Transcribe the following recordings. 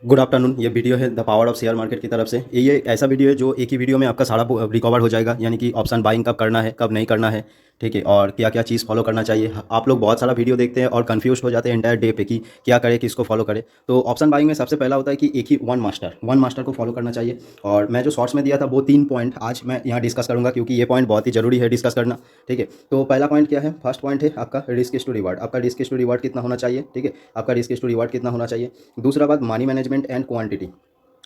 Good afternoon. ये video है the power of share market की तरफ से। ये ऐसा वीडियो है जो एक ही वीडियो में आपका सारा रिकवर हो जाएगा, यानी कि ऑप्शन बाइंग कब करना है कब नहीं करना है, ठीक है, और क्या क्या चीज़ फॉलो करना चाहिए। आप लोग बहुत सारा वीडियो देखते हैं और कंफ्यूज हो जाते हैं एंटायर डे पे कि क्या करें, किसको फॉलो करें। तो ऑप्शन बाइंग में सबसे पहला होता है कि एक ही वन मास्टर को फॉलो करना चाहिए। और मैं जो शॉर्ट्स में दिया था वो 3 पॉइंट आज मैं यहाँ डिस्कस करूँगा, क्योंकि ये पॉइंट बहुत ही ज़रूरी है डिस्कस करना, ठीक है। तो पहला पॉइंट क्या है? फर्स्ट पॉइंट है आपका रिस्क टू रिवार्ड। आपका रिस्क टू रिवार्ड कितना होना चाहिए, ठीक है, आपका रिस्क टू रिवार्ड कितना होना चाहिए। दूसरा बात मनी मैनेजमेंट एंड क्वांटिटी,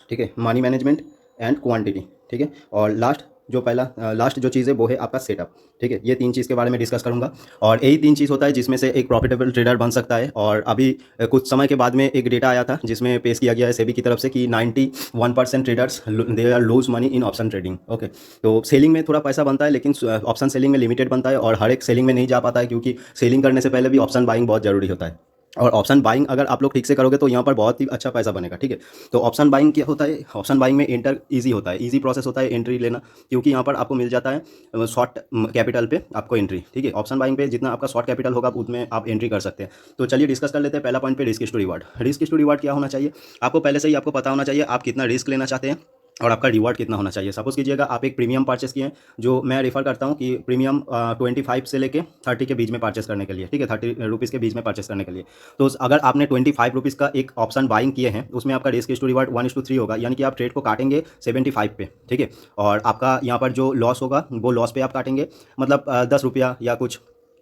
ठीक है, मनी मैनेजमेंट एंड क्वांटिटी, ठीक है। और लास्ट जो चीज़ है वो है आपका सेटअप, ठीक है। ये 3 चीज़ के बारे में डिस्कस करूंगा, और यही 3 चीज़ होता है जिसमें से एक प्रॉफिटेबल ट्रेडर बन सकता है। और अभी कुछ समय के बाद में एक डेटा आया था जिसमें पेश किया गया है सेबी की तरफ से कि 91% traders they are lose money in option trading. Okay, तो सेलिंग में थोड़ा पैसा बनता है, लेकिन ऑप्शन सेलिंग में लिमिटेड बनता है, और हर एक सेलिंग में नहीं जा पाता है, क्योंकि सेलिंग करने से पहले भी ऑप्शन बाइंग बहुत ज़रूरी होता है। और ऑप्शन बाइंग अगर आप लोग ठीक से करोगे तो यहाँ पर बहुत ही अच्छा पैसा बनेगा, ठीक है। तो ऑप्शन बाइंग क्या होता है? ऑप्शन बाइंग में एंटर इजी होता है, इजी प्रोसेस होता है एंट्री लेना, क्योंकि यहाँ पर आपको मिल जाता है शॉर्ट कैपिटल पे आपको एंट्री, ठीक है। ऑप्शन बाइंग पे जितना आपका शॉर्ट कैपिटल होगा उतने आप एंट्री कर सकते हैं। तो चलिए डिस्कस कर लेते हैं। पहला पॉइंट पे risk to reward. Risk to reward क्या होना चाहिए? आपको पहले से ही आपको पता होना चाहिए आप कितना रिस्क लेना चाहते हैं और आपका रिवार्ड कितना होना चाहिए। सपोज कीजिएगा आप एक प्रीमियम परचेस किए हैं, जो मैं रेफर करता हूँ कि प्रीमियम 25 से लेके 30 के बीच में परचेस करने के लिए, ठीक है, 30 रुपीज़ के बीच में परचेस करने के लिए। तो अगर आपने 25 रुपीज़ का एक ऑप्शन बाइंग किए हैं, उसमें आपका रिस्क टू रिवार्ड 1:3 होगा, यानी कि आप ट्रेड को काटेंगे 75 पे, ठीक है। और आपका यहाँ पर जो लॉस होगा वो लॉस पे आप काटेंगे, मतलब 10 रुपया या कुछ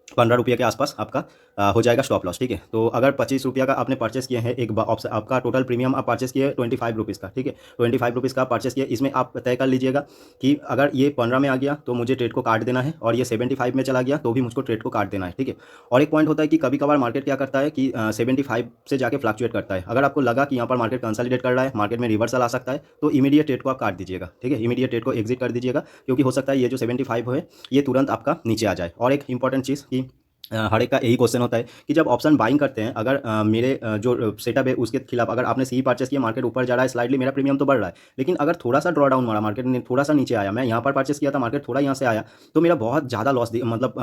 15 रुपये के आसपास आपका हो जाएगा स्टॉप लॉस, ठीक है। तो अगर 25 रुपया का आपने परचेस किए हैं एक ऑप्शन, आपका टोटल प्रीमियम आप परचेस किए 25 रुपीज़ का, ठीक है, 25 रुपीज़ का परचेस किए। इसमें आप तय कर लीजिएगा कि अगर ये 15 में आ गया तो मुझे ट्रेड को काट देना है, और ये 75 में चला गया तो भी मुझको ट्रेड को काट देना है, ठीक है। और एक पॉइंट होता है कि कभी कभार मार्केट क्या करता है कि 75 से जाके फ्लक्चुएट करता है। अगर आपको लगा कि यहाँ पर मार्केट कंसोलिडेट कर रहा है, मार्केट में रिवर्सल आ सकता है, तो इमीडिएट ट्रेड को आप काट दीजिएगा, ठीक है, इमीडिएट ट्रेड को एग्जिट कर दीजिएगा, क्योंकि हो सकता है ये जो 75 है ये तुरंत आपका नीचे आ जाए। और एक इंपॉर्टेंट चीज़ कि हर एक का यही क्वेश्चन होता है कि जब ऑप्शन बाइंग करते हैं, अगर मेरे जो सेटअप है उसके खिलाफ अगर आपने सी परचेस किया, मार्केट ऊपर जा रहा है स्लाइडली, मेरा प्रीमियम तो बढ़ रहा है, लेकिन अगर थोड़ा सा ड्रॉ डाउन मारा, मार्केट ने थोड़ा सा नीचे आया, मैं यहाँ पर परचेस किया था, मार्केट थोड़ा यहाँ से आया, तो मेरा बहुत ज़्यादा लॉस मतलब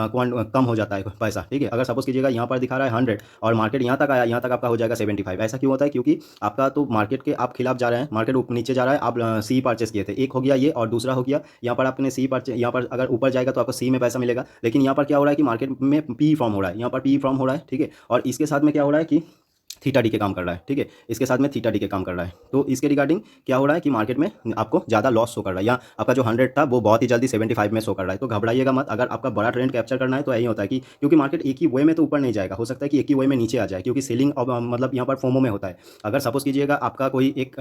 कम हो जाता है पैसा, ठीक है। अगर सपोज कीजिएगा यहाँ पर दिखा रहा है 100 और मार्केट यहाँ तक आया, यहाँ तक आपका हो जाएगा 75। ऐसा क्यों होता है? क्योंकि आपका तो मार्केट के आप खिलाफ जा रहे हैं, मार्केट नीचे जा रहा है, आप सी परचेस किए थे, एक हो गया ये, और दूसरा हो गया यहाँ पर आपने सी परचेस, यहाँ पर अगर ऊपर जाएगा तो आपको सी में पैसा मिलेगा, लेकिन यहाँ पर क्या हो रहा है कि मार्केट में पी फॉर्म हो रहा है, यहाँ पर पी फॉर्म हो रहा है, ठीक है। और इसके साथ में क्या हो रहा है कि थीटा डी के काम कर रहा है, ठीक है, इसके साथ में थीटा डी के काम कर रहा है। तो इसके रिगार्डिंग क्या हो रहा है कि मार्केट में आपको ज़्यादा लॉस शो कर रहा है, या आपका जो 100 था वो बहुत ही जल्दी 75 में शो कर रहा है। तो घबराइएगा मत। अगर आपका बड़ा ट्रेंड कैप्चर करना है तो यही होता है कि क्योंकि मार्केट एक ही वे में तो ऊपर नहीं जाएगा, हो सकता है कि एक ही वे में नीचे आ जाए, क्योंकि सेलिंग अब मतलब यहाँ पर फोमो में होता है। अगर सपोज कीजिएगा आपका कोई एक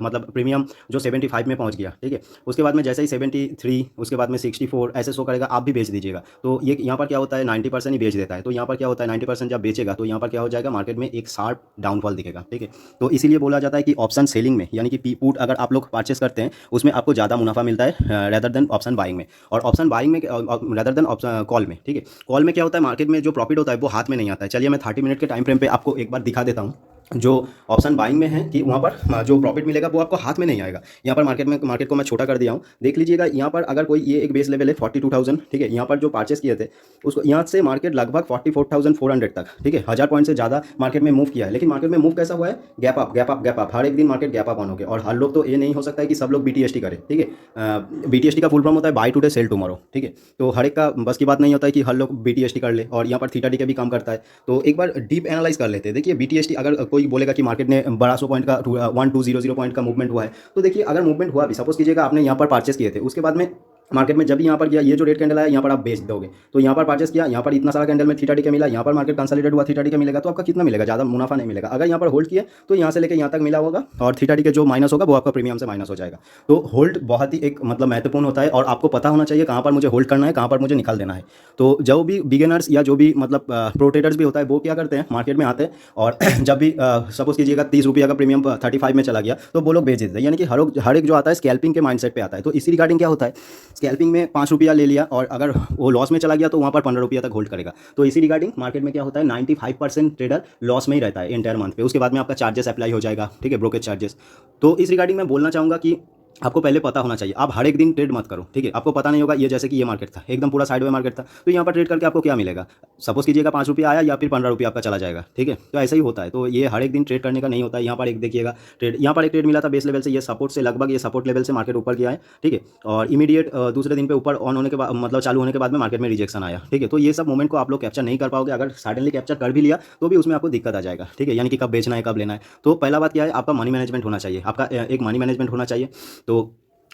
मतलब प्रीमियम जो 75 में पहुँच गया, ठीक है, उसके बाद में जैसे ही 73, उसके बाद में 64 ऐसे शो करेगा, आप भी बेच दीजिएगा। तो ये यहाँ पर क्या होता है 90% ही बेच देता है। तो यहाँ पर क्या होता है 90% जब बेचेगा तो यहाँ पर क्या हो जाएगा, मार्केट में एक शार्प डाउनफॉल दिखेगा, ठीक है। तो इसीलिए बोला जाता है कि ऑप्शन सेलिंग में, यानी कि पी पुट अगर आप लोग परचेस करते हैं उसमें आपको ज़्यादा मुनाफा मिलता है रेदर देन ऑप्शन बाइंग में। और ऑप्शन बाइंग में रेदर देन ऑप्शन कॉल में, ठीक है। कॉल में क्या होता है, मार्केट में जो प्रॉफिट होता है वो हाथ में नहीं आता है। चलिए मैं 30 मिनट के टाइम फ्रेम पे आपको एक बार दिखा देता हूँ। जो ऑप्शन बाइंग में है कि वहाँ पर जो प्रॉफिट मिलेगा वो आपको हाथ में नहीं आएगा। यहाँ पर मार्केट को मैं छोटा कर दिया हूँ, देख लीजिएगा। यहाँ पर अगर कोई ये एक बेस लेवल है 42,000, ठीक है, यहाँ पर जो परचेस किए थे उसको यहाँ से मार्केट लगभग 44,400 तक, ठीक है, 1000 पॉइंट से ज़्यादा मार्केट में मूव किया है। लेकिन मार्केट में मूव कैसा हुआ है? Gap up gap up gap up. हर एक दिन मार्केट गैप अप ऑन हो गया। और हर लोग तो ये नहीं हो सकता है कि सब लोग BTST करें, ठीक है। BTST का फुल फॉर्म होता है बाय टुडे सेल टुमारो, ठीक है। तो हर एक का बस की बात नहीं होता है कि हर लोग BTST कर ले, और यहाँ पर थीटा डी का भी काम करता है। तो एक बार डीप एनालाइज कर लेते हैं। देखिए BTST, अगर कोई बोलेगा कि मार्केट ने 1200 पॉइंट का 1200 पॉइंट का मूवमेंट हुआ है, तो देखिए अगर मूवमेंट हुआ भी, सपोज कीजिएगा आपने यहाँ पर परचेस किए थे, उसके बाद में मार्केट में जब भी यहाँ पर गया, ये जो रेड कैंडल आया यहाँ पर आप बेच दोगे, तो यहाँ पर परचेस किया, यहाँ पर इतना सारा कैंडल में थीटा डी का मिला, यहाँ पर मार्केट कंसोलिडेट हुआ, थीटा डी का मिलेगा, तो आपका कितना मिलेगा? ज़्यादा मुनाफा नहीं मिलेगा। अगर यहाँ पर होल्ड किया तो यहाँ से लेकर यहाँ तक मिला होगा, और थीटा डी का जो माइनस होगा वो आपका प्रीमियम से माइनस हो जाएगा। तो होल्ड बहुत ही एक मतलब महत्वपूर्ण होता है, और आपको पता होना चाहिए कहाँ पर मुझे होल्ड करना है, कहाँ पर मुझे निकाल देना है। तो जो भी बिगिनर्स या जो भी मतलब प्रो ट्रेडर्स भी होता है, वो क्या करते हैं, मार्केट में आते हैं और जब भी सपोज कीजिएगा 30 रुपये का प्रीमियम 35 में चला गया तो वो लोग बेच देते हैं। यानी कि हर एक जो आता है स्कैल्पिंग के माइंडसेट पे आता है। तो इसी रिगार्डिंग क्या होता है, स्कैल्पिंग में 5 रुपया ले लिया और अगर वो लॉस में चला गया तो वहाँ पर 15 रुपया तक होल्ड करेगा। तो इसी रिगार्डिंग मार्केट में क्या होता है, 95% ट्रेडर लॉस में ही रहता है एंटायर मंथ पे। उसके बाद में आपका चार्जेस अप्लाई हो जाएगा, ठीक है, ब्रोकेज चार्जेस। तो इस रिगार्डिंग मैं बोलना चाहूँगा कि आपको पहले पता होना चाहिए। आप हर एक दिन ट्रेड मत करो, ठीक है। आपको पता नहीं होगा, ये जैसे कि ये मार्केट था, एकदम पूरा साइडवे मार्केट था, तो यहाँ पर ट्रेड करके आपको क्या मिलेगा? सपोज कीजिएगा 5 रुपये आया या फिर 15 रुपये आपका चला जाएगा, ठीक है। तो ऐसा ही होता है। तो ये हर एक दिन ट्रेड करने का नहीं होता है। यहाँ पर एक देखिएगा ट्रेड, यहाँ पर एक ट्रेड मिला था बेस लेवल से, ये सपोर्ट से लगभग, ये सपोर्ट लेवल से मार्केट ऊपर गया है, ठीक है। और इमीडिएट दूसरे दिन पे ऊपर ऑन होने के बाद, मतलब चालू होने के बाद में मार्केट में रिजेक्शन आया, ठीक है। तो ये सब मोमेंट को आप लोग कैप्चर नहीं कर पाओगे। अगर सडनली कैप्चर कर भी लिया तो भी उसमें आपको दिक्कत आ जाएगा, ठीक है। यानी कि कब बेचना है, कब लेना है। तो पहला बात क्या है, आपका मनी मैनेजमेंट होना चाहिए, आपका एक मनी मैनेजमेंट होना चाहिए। तो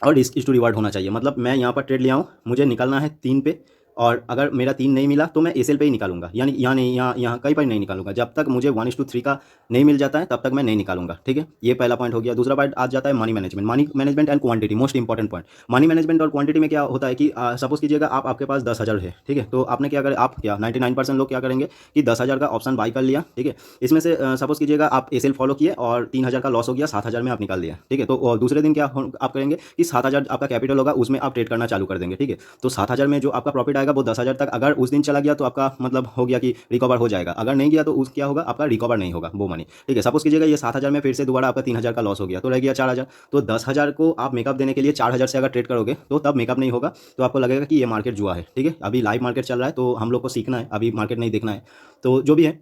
और रिस्क टू रिवार्ड होना चाहिए। मतलब मैं यहाँ पर ट्रेड लिया हूँ, मुझे निकलना है 3 पे, और अगर मेरा 3 नहीं मिला तो मैं एसएल पे ही निकालूंगा, यानी यहाँ नहीं, यहाँ कहीं पर नहीं निकालूंगा। जब तक मुझे 1:3 का नहीं मिल जाता है तब तक मैं नहीं निकालूंगा, ठीक है। ये पहला पॉइंट हो गया। दूसरा पॉइंट आ जाता है money management. Money management and quantity, most important point. Money management और क्वांटिटी में क्या होता है कि सपोज कीजिएगा आपके पास 10,000 है, ठीक है। तो आपने क्या करें, आप क्या 99% लोग क्या करेंगे कि 10,000 का ऑप्शन बाई कर लिया, ठीक है। इसमें से सपोज कीजिएगा आप एसएल फॉलो किए और 3,000 का लॉस हो गया, 7,000 में आप निकाल दिया, ठीक है। तो दूसरे दिन क्या आप करेंगे कि 7,000 आपका कैपिटल होगा, उसमें आप ट्रेड करना चालू कर देंगे, ठीक है। तो 7,000 में जो आपका प्रॉफिट आएगा वो 10,000 तक अगर उस दिन चला गया तो आपका मतलब हो गया कि रिकवर हो जाएगा। अगर नहीं गया तो उस क्या होगा, आपका रिकवर नहीं होगा वो मनी, ठीक है। सपोज कीजिएगा ये 7,000 में फिर से दोबारा आपका 3,000 का लॉस हो गया, तो रह गया 4,000। तो 10,000 को आप मेकअप देने के लिए 4,000 से अगर ट्रेड करोगे तो तब मेकअप नहीं होगा, तो आपको लगेगा कि ये मार्केट जुआ है, ठीक है। अभी लाइव मार्केट चल रहा है तो हम लोग को सीखना है, अभी मार्केट नहीं देखना है। तो जो भी है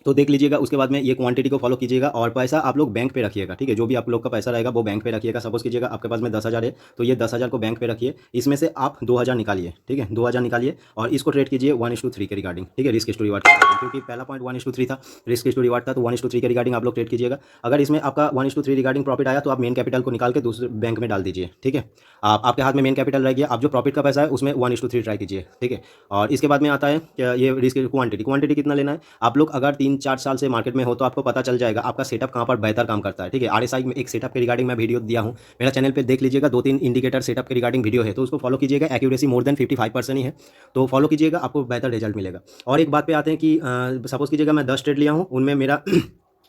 तो देख लीजिएगा। उसके बाद में ये क्वांटिटी को फॉलो कीजिएगा, और पैसा आप लोग बैंक पे रखिएगा, ठीक है। जो भी आप लोग का पैसा रहेगा वो बैंक पे रखिएगा। सपोज कीजिएगा आपके पास में 10,000 है, तो ये 10,000 को बैंक पे रखिए। इसमें से आप 2,000 निकालिए, ठीक है। 2,000 निकालिए और इसको ट्रेड कीजिए 1:3 के रिगार्डिंग, ठीक है। रिस्क टू रिवार्ड के रिगार्डिंग, क्योंकि पहला पॉइंट 1:3 था, रिस्क टू रिवार्ड था, तो 1:3 के रिगार्डिंग आप लोग ट्रेड कीजिएगा। अगर इसमें आपका 1:3 रिगार्डिंग प्रॉफिट आया तो आप मेन कैपिटल को निकाल के दूसरे बैंक में डाल दीजिए, ठीक है। आपके हाथ में मेन कैपिटल रह गया, आप जो प्रॉफिट का पैसा है उसमें 1:3 ट्राई कीजिए, ठीक है। और इसके बाद में आता है ये रिस्क क्वांटिटी। क्वांटिटी कितना लेना है आप लोग, अगर 3-4 साल से मार्केट में हो तो आपको पता चल जाएगा आपका सेटअप कहाँ पर बेहतर काम करता है, ठीक है। आरएसआई में एक सेटअप के रिगार्डिंग मैं वीडियो दिया हूँ, मेरा चैनल पे देख लीजिएगा। 2-3 इंडिकेटर सेटअप के रिगार्डिंग वीडियो है, तो उसको फॉलो कीजिएगा। एक्यूरेसी मोर देन 55% ही है, तो फॉलो कीजिएगा, आपको बेहतर रिजल्ट मिलेगा। और एक बात पे आते हैं कि सपोज कीजिएगा मैं 10 ट्रेड लिया हूँ, उनमें मेरा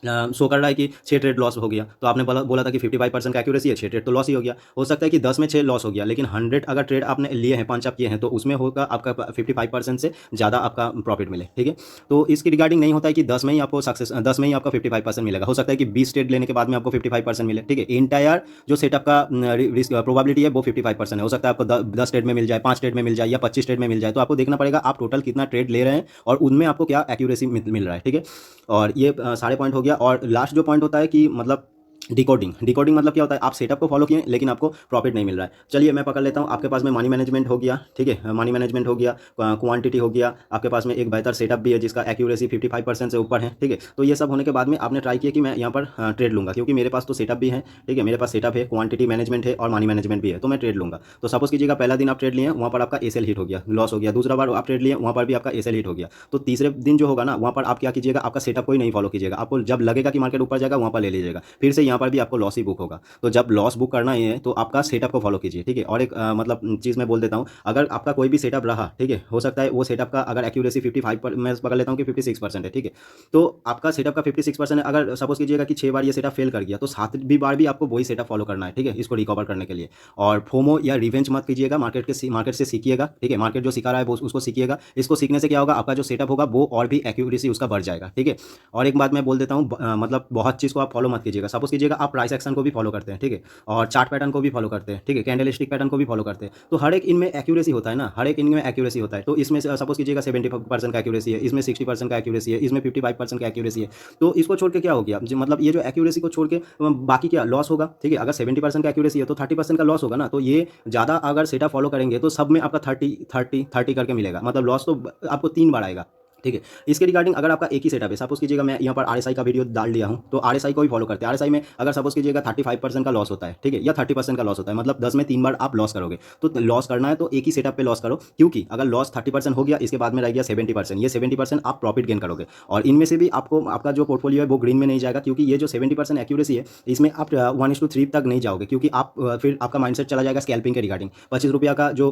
शो कर रहा है कि 6 ट्रेड लॉस हो गया। तो आपने बोला था कि 55% का एक्यूरेसी है, 6 ट्रेड तो लॉस ही हो गया। हो सकता है कि 10 में 6 लॉस हो गया, लेकिन 100 अगर ट्रेड आपने लिए हैं, 5 आप किए हैं, तो उसमें होगा आपका 55% से ज़्यादा आपका प्रॉफिट मिले, ठीक है। तो इसकी रिगार्डिंग नहीं होता है कि 10 में ही आपको सक्सेस, 10 में ही आपका 55% मिलेगा। हो सकता है कि 20 ट्रेड लेने के बाद में आपको 55% मिले, ठीक है। इंटायर जो सेटअप का रिस्क प्रोबेबिलिटी है वो 55% है। हो सकता है आपको 10 ट्रेड में मिल जाए, 5 ट्रेड में मिल जाए या 25 ट्रेड में मिल जाए। तो आपको देखना पड़ेगा आप टोटल कितना ट्रेड ले रहे हैं और उनमें आपको क्या एक्यूरेसी मिल रहा है, ठीक है। और ये सारे पॉइंट हो गया। और लास्ट जो पॉइंट होता है कि मतलब डिकोडिंग। डिकोडिंग मतलब क्या होता है, आप सेटअप को फॉलो किए लेकिन आपको प्रॉफिट नहीं मिल रहा है। चलिए मैं पकड़ लेता हूँ। आपके पास में मनी मैनेजमेंट हो गया, ठीक है, मनी मैनेजमेंट हो गया, क्वांटिटी हो गया, आपके पास में एक बेहतर सेटअप भी है जिसका एक्यूरेसी 55% से ऊपर है, ठीक है। तो ये सब होने के बाद में आपने ट्राई किया कि मैं यहाँ पर ट्रेड लूँगा, क्योंकि मेरे पास तो सेटअप भी है, ठीक है। मेरे पास सेटअप है, क्वांटिटी मैनेजमेंट है और मनी मैनेजमेंट भी है, तो मैं ट्रेड लूँगा। तो सपोज कीजिएगा पहला दिन आप ट्रेड लिए, वहाँ पर आपका एसएल हिट हो गया, लॉस हो गया। दूसरा बार आप ट्रेड लिए, वहाँ पर भी आपका एसएल हिट हो गया। तो तीसरे दिन जो होगा ना, वहाँ पर आप क्या कीजिएगा, आपका सेटअप को ही नहीं फॉलो कीजिएगा। आपको जब लगेगा कि मार्केट ऊपर जाएगा वहाँ पर ले लीजिएगा, फिर से यहाँ पर भी आपको लॉस ही बुक होगा। तो जब लॉस बुक करना ही है तो आपका सेटअप को फॉलो कीजिए, ठीक है। और एक मतलब चीज़ मैं बोल देता हूँ, अगर आपका कोई भी सेटअप रहा, ठीक है, हो सकता है वो सेटअप का अगर एक्यूरेसी 55 पर मैं पकड़ लेता हूँ कि 56% है, ठीक है। तो आपका सेटअप का 56% है। अगर सपोज कीजिएगा कि 6 बार ये सेटअप फेल कर गया, तो 7वीं बार भी आपको वही सेटअप फॉलो करना है, ठीक है, इसको रिकवर करने के लिए। और फोमो या रिवेंज मत कीजिएगा, मार्केट से सीखिएगा, ठीक है। मार्केट जो सिखा रहा है वो उसको सीखिएगा। इसको सीखने से क्या होगा, आपका जो सेटअप होगा वो और भी एक्यूरेसी उसका बढ़ जाएगा, ठीक है। और एक बात मैं बोल देता हूँ, मतलब बहुत चीज़ को आप फॉलो मत कीजिएगा। सपोज कीजिएगा आप प्राइस एक्शन को भी फॉलो करते हैं, ठीक है, और चार्ट पैटर्न को भी फॉलो करते हैं, ठीक है, कैंडल स्टिक पैटर्न को भी फॉलो करते हैं। तो हर एक इनमें एक्यूरेसी होता है ना, हर एक इनमें एक्यूरेसी होता है। तो इसमें सपोज कीजिएगा 70% का एक्यूरेसी है, इसमें 60% का एक्यूरेसी है, इसमें 55% का एक्यूरेसी है। तो इसको छोड़ के क्या हो गया, मतलब ये जो एक्यूरेसी को छोड़ के बाकी क्या लॉस होगा, ठीक है। अगर 70% का एक्यूरेसी है तो 30% का लॉस होगा ना। तो ये ज़्यादा अगर सेटअप फॉलो करेंगे तो सब में आपका 30-30-30 करके मिलेगा, मतलब लॉस तो आपको 3 बार आएगा, ठीक है। इसके रिगार्डिंग अगर आपका एक ही सेटअप है, सपोज कीजिएगा मैं यहाँ पर आरएसआई का वीडियो डाल दिया हूँ, तो आरएसआई को भी फॉलो करते हैं। आरएसआई में अगर सपोज कीजिएगा 35% का लॉस होता है, ठीक है, या 30% का लॉस होता है, मतलब 10 में 3 बार आप लॉस करोगे। तो लॉस करना है तो एक ही सेटअप पे लॉस करो, क्योंकि अगर लॉस 30% हो गया, इसके बाद में रह गया 70%, ये 70% आप प्रॉफिट गेन करोगे। और इनमें से भी आपको आपका जो पोर्टफोलियो है वो ग्रीन में नहीं जाएगा, क्योंकि ये जो 70% एक्यूरेसी है इसमें आप 1:3 तक नहीं जाओगे, क्योंकि आप फिर आपका माइंडसेट चला जाएगा स्कैल्पिंग के रिगार्डिंग। 25 रुपया का जो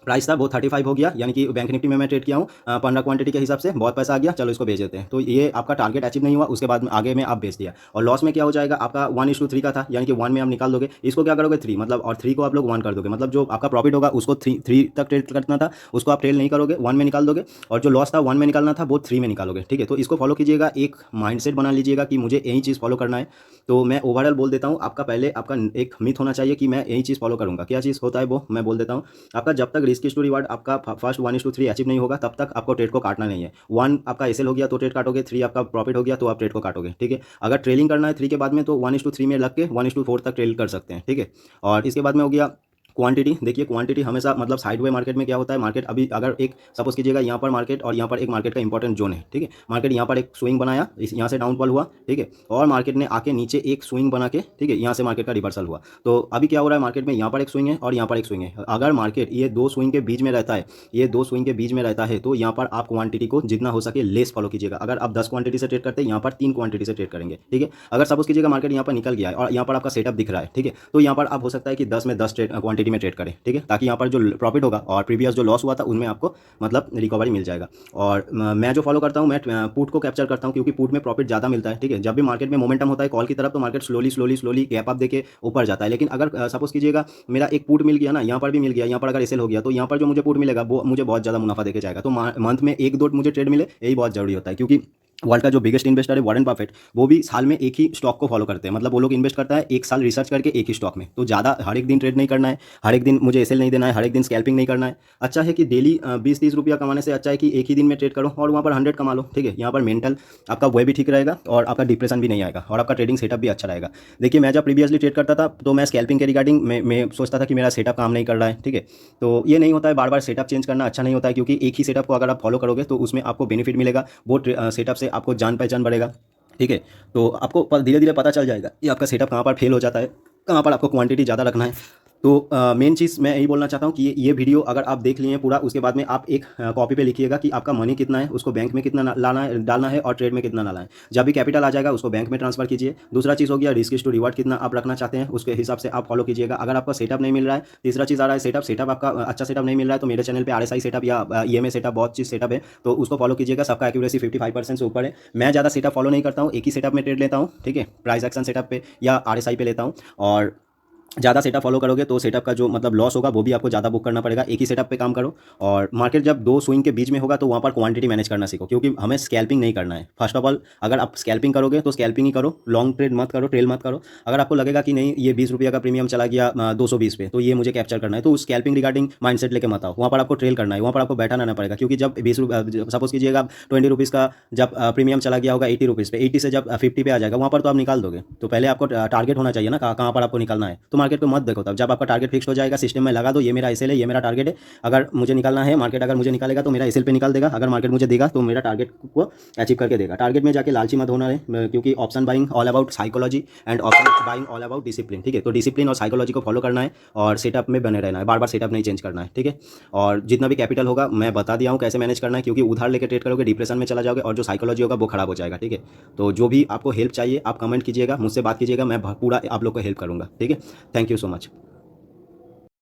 प्राइस था वो 35 हो गया, यानी कि बैंक निफ्टी में मैं ट्रेड किया हूँ 15 क्वांटिटी के हिसाब से, बहुत पैसा आ गया, चलो इसको बेच देते हैं। तो ये आपका टारगेट अचीव नहीं हुआ, उसके बाद में आगे में आप बेच दिया और लॉस में क्या हो जाएगा आपका 1:3 का था, यानी कि 1 में आप निकाल दोगे, इसको क्या करोगे 3 मतलब, और 3 को आप लोग 1 कर दोगे, मतलब जो आपका प्रॉफिट होगा उसको 3 तक ट्रेड करना था, उसको आप ट्रेड नहीं करोगे, 1 में निकाल दोगे, और जो लॉस था 1 में निकालना था वो 3 में निकालोगे। ठीक है, तो इसको फॉलो कीजिएगा, एक माइंडसेट बना लीजिएगा कि मुझे यही चीज़ फॉलो करना है। तो मैं ओवरऑल बोल देता हूँ, आपका पहले आपका एक मिथ होना चाहिए कि मैं यही चीज़ फॉलो करूँगा। क्या चीज़ होता है वो मैं बोल देता हूँ। आपका जब तक रिस्क टू रिवार्ड आपका फर्स्ट 1:3 अचीव नहीं होगा, तब तक आपको ट्रेड को काटना नहीं है। 1 आपका एसएल हो गया तो ट्रेड काटोगे, 3 आपका प्रॉफिट हो गया तो आप ट्रेड को काटोगे। ठीक है, अगर ट्रेलिंग करना है 3 के बाद में तो 1:3 में लग के 1:4 तक ट्रेल कर सकते हैं। ठीक है, और इसके बाद में हो गया क्वांटिटी। देखिए क्वांटिटी हमेशा मतलब साइडवे मार्केट में क्या होता है, मार्केट अभी अगर एक सपोज कीजिएगा यहाँ पर मार्केट और यहाँ पर एक मार्केट का इंपॉर्टेंट जोन है। ठीक है, मार्केट यहाँ पर एक स्विंग बनाया, इस यहाँ से डाउनफॉल हुआ। ठीक है, और मार्केट ने आके नीचे एक स्विंग बना के, ठीक है, यहाँ से मार्केट का रिवर्सल हुआ। तो अभी क्या हो रहा है, मार्केट में यहाँ पर एक स्विंग है और यहाँ पर एक स्विंग है। अगर मार्केट ये दो स्विंग के बीच में रहता है, ये दो स्विंग के बीच में रहता है, तो यहाँ पर आप क्वांटिटी को जितना हो सके लेस फॉलो कीजिएगा। अगर आप 10 क्वांटिटी से ट्रेड करते हैं, यहाँ पर 3 क्वांटिटी से ट्रेड करेंगे। ठीक है, अगर सपोज कीजिएगा मार्केट यहाँ पर निकल गया है और यहाँ पर आपका सेटअप दिख रहा है, ठीक है, तो यहाँ पर आप हो सकता है कि 10 में 10 ट्रेड क्वांटिटी में ट्रेड करें। ठीक है, ताकि यहाँ पर जो प्रॉफिट होगा और प्रीवियस जो लॉस हुआ था उनमें आपको मतलब रिकवरी मिल जाएगा। और मैं जो फॉलो करता हूँ, मैं पुट को कैप्चर करता हूँ, क्योंकि पुट में प्रॉफिट ज़्यादा मिलता है। ठीक है, जब भी मार्केट में मोमेंटम होता है कॉल की तरफ, तो मार्केट स्लोली गैप अप देके ऊपर जाता है। लेकिन अगर सपोज कीजिएगा मेरा एक पुट मिल गया ना, यहाँ पर भी मिल गया, यहाँ पर अगर एसएल हो गया, तो यहाँ पर जो मुझे पुट मिलेगा वो मुझे बहुत ज़्यादा मुनाफा देके जाएगा। तो मंथ में 1-2 मुझे ट्रेड मिले, यही बहुत जरूरी होता है। क्योंकि वर्ल्ड का जो बिगेस्ट इन्वेस्टर है वॉरेन बफेट, वो भी साल में एक ही स्टॉक को फॉलो करते हैं। मतलब वो लोग इन्वेस्ट करता है एक साल रिसर्च करके एक ही स्टॉक में। तो ज़्यादा हर एक दिन ट्रेड नहीं करना है, हर एक दिन मुझे एसएल नहीं देना है, हर एक दिन स्कैल्पिंग नहीं करना है। अच्छा है कि डेली 20-30 रुपया कमाने से अच्छा है कि एक ही दिन में ट्रेड करो और वहाँ पर 100 कमा लो। ठीक है, यहाँ पर मेंटल आपका वे भी ठीक रहेगा और आपका डिप्रेशन भी नहीं आएगा और आपका ट्रेडिंग सेटअप भी अच्छा रहेगा। देखिए मैं जब प्रीवियसली ट्रेड करता था तो मैं स्कैल्पिंग के रिगार्डिंग मैं सोचता था कि मेरा सेटअप काम नहीं कर रहा है। ठीक है, तो ये नहीं होता है, बार बार सेटअप चेंज करना अच्छा नहीं होता है, क्योंकि एक ही सेटअप को अगर आप फॉलो करोगे तो उसमें आपको बेनिफिट मिलेगा, वो सेटअप से आपको जान पहचान बढ़ेगा। ठीक है, तो आपको धीरे धीरे पता चल जाएगा कि आपका सेटअप कहाँ पर फेल हो जाता है, कहाँ पर आपको क्वांटिटी ज़्यादा रखना है। तो मेन चीज़ मैं यही बोलना चाहता हूँ कि ये वीडियो अगर आप देख लिए हैं पूरा, उसके बाद में आप एक कॉपी पे लिखिएगा कि आपका मनी कितना है, उसको बैंक में कितना लाना है, डालना है, और ट्रेड में कितना डालना है। जब भी कैपिटल आ जाएगा उसको बैंक में ट्रांसफर कीजिए। दूसरा चीज़ हो गया रिस्क टू रिवार्ड कितना आप रखना चाहते हैं, उसके हिसाब से आप फॉलो कीजिएगा। अगर आपका सेटअप नहीं मिल रहा है, तीसरा चीज़ आ रहा है सेटअप आपका अच्छा सेटअप नहीं मिल रहा है, तो मेरे चैनल पर RSI सेटअप या EMA सेटअप बहुत चीज़ सेटअप है, तो उसको फॉलो कीजिएगा। सबका एक्यूरेसी 55% से ऊपर है। मैं ज़्यादा सेटअप फॉलो नहीं करता हूँ, एक ही सेटअप में ट्रेड लेता हूँ। ठीक है, प्राइस एक्शन सेटअप पे या RSI पे लेता हूँ। और ज़्यादा सेटअप फॉलो करोगे तो सेटअप का जो मतलब लॉस होगा वो भी आपको ज़्यादा बुक करना पड़ेगा। एक ही सेटअप पे काम करो, और मार्केट जब दो स्विंग के बीच में होगा तो वहाँ पर क्वांटिटी मैनेज करना सीखो, क्योंकि हमें स्कैल्पिंग नहीं करना है। फर्स्ट ऑफ ऑल अगर आप स्कैल्पिंग करोगे तो स्कैल्पिंग ही करो, लॉन्ग ट्रेड मत करो, ट्रेल मत करो। अगर आपको लगेगा कि नहीं ये 20 रुपये का प्रीमियम चला गया 220 पे, तो ये मुझे कैप्चर करना है, तो उस स्कैल्पिंग रिगार्डिंग माइंडसेट लेके मत आओ। वहाँ पर आपको ट्रेल करना है, वहाँ पर आपको बैठा रहना पड़ेगा। क्योंकि जब 20 रुपये सपोज कीजिएगा 20 रुपीज़ का जब प्रीमियम चला गया होगा 80 रुपीज़ पे, 80 से जब 50 पे आ जाएगा, वहाँ पर तो आप निकाल दोगे। तो पहले आपको टारगेट होना चाहिए ना, कहाँ पर आपको निकालना है। तो मार्केट को मत देखो, तब जब आपका टारगेट फिक्स हो जाएगा सिस्टम में लगा दो, ये मेरा एसएल है, ये मेरा टारगेट है, अगर मुझे निकालना है, मार्केट अगर मुझे निकालेगा तो मेरा एसएल पे निकाल देगा, अगर मार्केट मुझे देगा तो मेरा टारगेट को अचीव करके देगा। टारगेट में जाके लालची मत होना है, क्योंकि option buying all about psychology and option buying all about discipline. ठीक है, तो डिसिप्लिन और साइकोलॉजी को फॉलो करना है और सेटअप में बने रहना है, बार बार सेटअप नहीं चेंज करना है। ठीक है, और जितना भी कैपिटल होगा मैं बता दिया हूँ कैसे मैनेज करना है, क्योंकि उधार लेकर ट्रेड करोगे डिप्रेशन में चला जाओगे और जो साइकोलॉजी होगा वो खराब हो जाएगा। ठीक है, तो जो भी आपको हेल्प चाहिए आप कमेंट कीजिएगा, मुझसे बात कीजिएगा, मैं पूरा आप लोग को हेल्प करूँगा। ठीक है, थैंक यू सो मच।